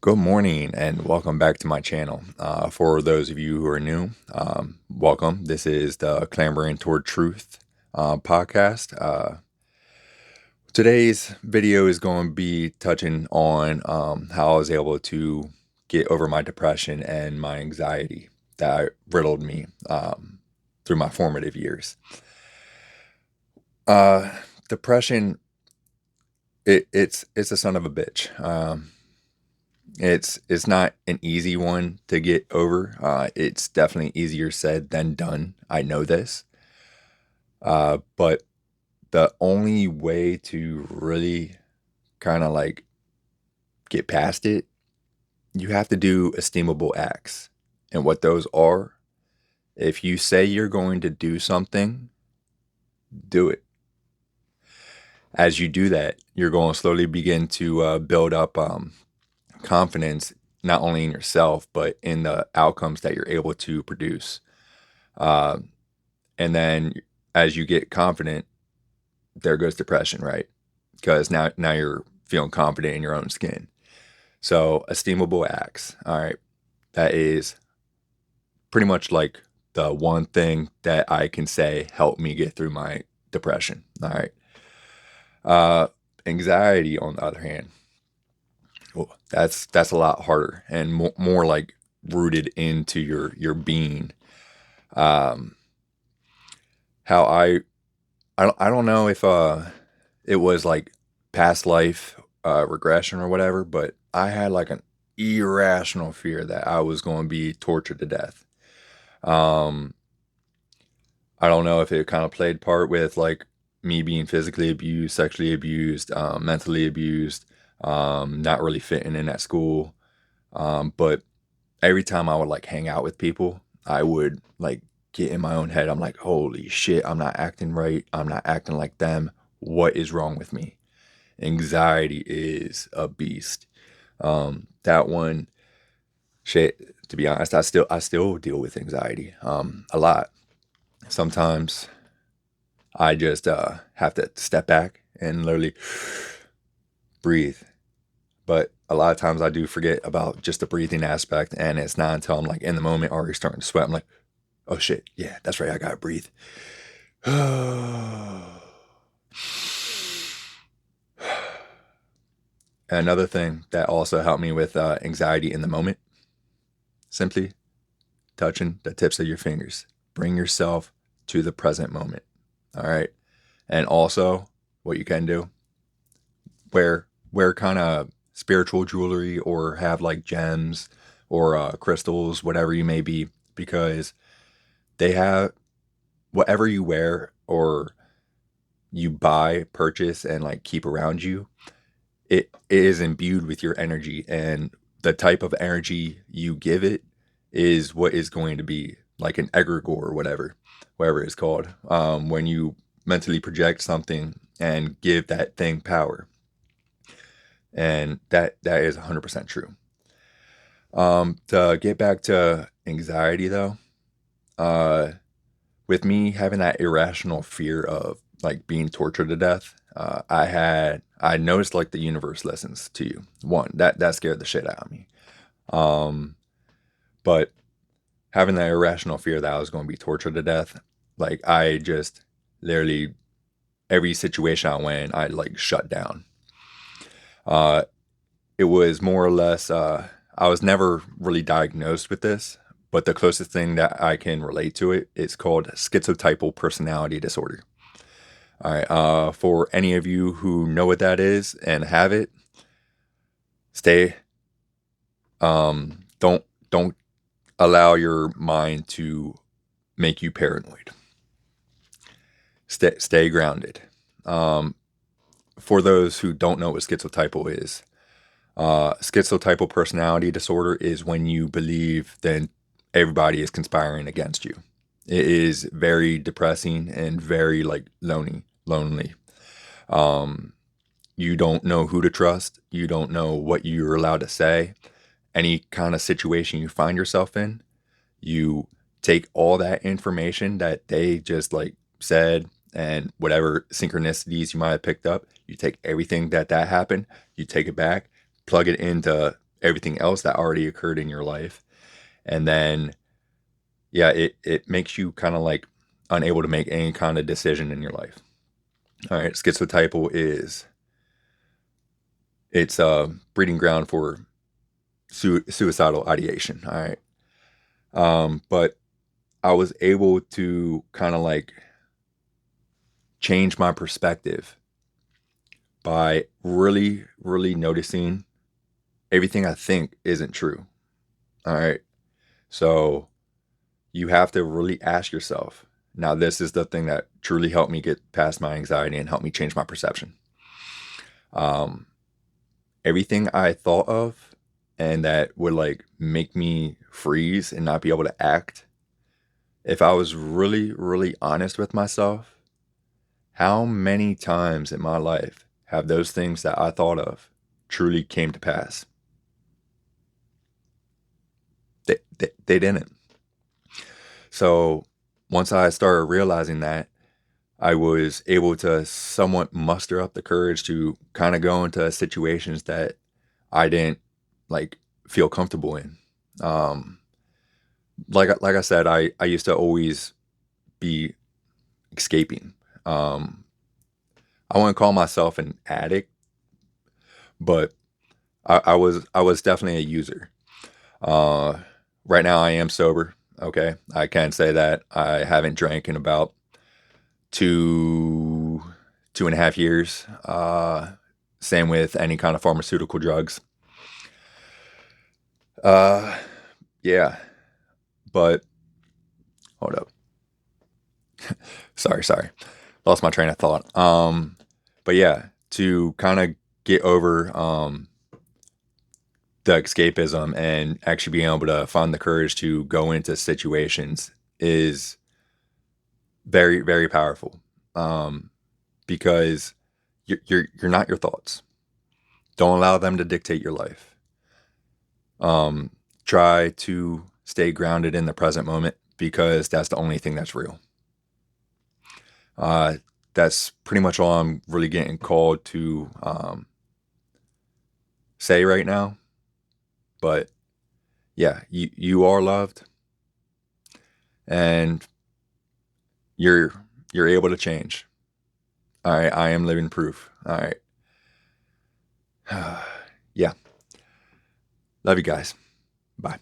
Good morning and welcome back to my channel. For those of you who are new, welcome. This is the Clambering Toward Truth podcast. Today's video is going to be touching on how I was able to get over my depression and my anxiety that riddled me through my formative years. Uh, Depression, it's a son of a bitch. It's not an easy one to get over. It's definitely easier said than done. I know this. But the only way to really kind of like get past it, you have to do esteemable acts. And what those are, if you say you're going to do something, do it. As you do that, you're going to slowly begin to build up confidence, not only in yourself, but in the outcomes that you're able to produce. Uh, and then as you get confident, there goes depression, right? Because now you're feeling confident in your own skin. So esteemable acts. All right. That is pretty much like the one thing that I can say helped me get through my depression. All right. Uh, Anxiety, on the other hand, well, that's a lot harder and more like rooted into your being. Um, how I don't know if it was like past life regression or whatever, but I had like an irrational fear that I was going to be tortured to death. Um, I don't know if it kind of played part with like me being physically abused, sexually abused, mentally abused, not really fitting in at school. But every time I would like hang out with people, I would like get in my own head. I'm like, holy shit, I'm not acting right. I'm not acting like them. What is wrong with me? Anxiety is a beast. That one, shit, to be honest, I still deal with anxiety a lot. Sometimes I just have to step back and literally breathe. But a lot of times I do forget about just the breathing aspect, and it's not until I'm like in the moment already starting to sweat. I'm like, oh shit, yeah, that's right, I gotta breathe. Another thing that also helped me with anxiety in the moment, simply touching the tips of your fingers. Bring yourself to the present moment. All right. And also, what you can do, wear kind of spiritual jewelry or have like gems or crystals, whatever you may be, because they have whatever you wear or you buy, purchase, and like keep around you. It is imbued with your energy, and the type of energy you give it is what is going to be like an egregore or whatever it's called. When you mentally project something and give that thing power, and that is 100% true. To get back to anxiety though, uh, with me having that irrational fear of like being tortured to death, I noticed like the universe listens to you. One, that scared the shit out of me. Um, but having that irrational fear that I was going to be tortured to death, like I just literally every situation I went in, I like shut down. Uh, it was more or less. I was never really diagnosed with this, but the closest thing that I can relate to it is called schizotypal personality disorder. All right. For any of you who know what that is and have it, stay. Don't allow your mind to make you paranoid. Stay grounded. Um, for those who don't know what schizotypal is, schizotypal personality disorder is when you believe that everybody is conspiring against you. It is very depressing and very like lonely. Um, you don't know who to trust. You don't know what you're allowed to say. Any kind of situation you find yourself in, you take all that information that they just like said and whatever synchronicities you might have picked up, you take everything that happened, you take it back, plug it into everything else that already occurred in your life. And then, yeah, it makes you kind of like unable to make any kind of decision in your life. All right, schizotypal is it's a breeding ground for suicidal ideation. All right, but I was able to kind of like change my perspective by really, really noticing everything I think isn't true. All right, so you have to really ask yourself. Now, this is the thing that truly helped me get past my anxiety and helped me change my perception. Um, Everything I thought of and that would like make me freeze and not be able to act, if I was really, really honest with myself, how many times in my life have those things that I thought of truly came to pass? They didn't. So once I started realizing that, I was able to somewhat muster up the courage to kind of go into situations that I didn't like feel comfortable in. Um, like I said, I used to always be escaping. Um, I wouldn't call myself an addict, but I was definitely a user. Uh, right now I am sober. Okay, I can say that I haven't drank in about two 2.5 years. Same with any kind of pharmaceutical drugs. Uh, yeah, but hold up. Sorry. Lost my train of thought. But yeah, to kind of get over the escapism and actually being able to find the courage to go into situations is very, very powerful. Um, because you're not your thoughts. Don't allow them to dictate your life. Um, Try to stay grounded in the present moment because that's the only thing that's real. Uh, that's pretty much all I'm really getting called to say right now. But yeah, you are loved, and you're you're able to change. All right, I am living proof. All right, yeah, love you guys. Bye.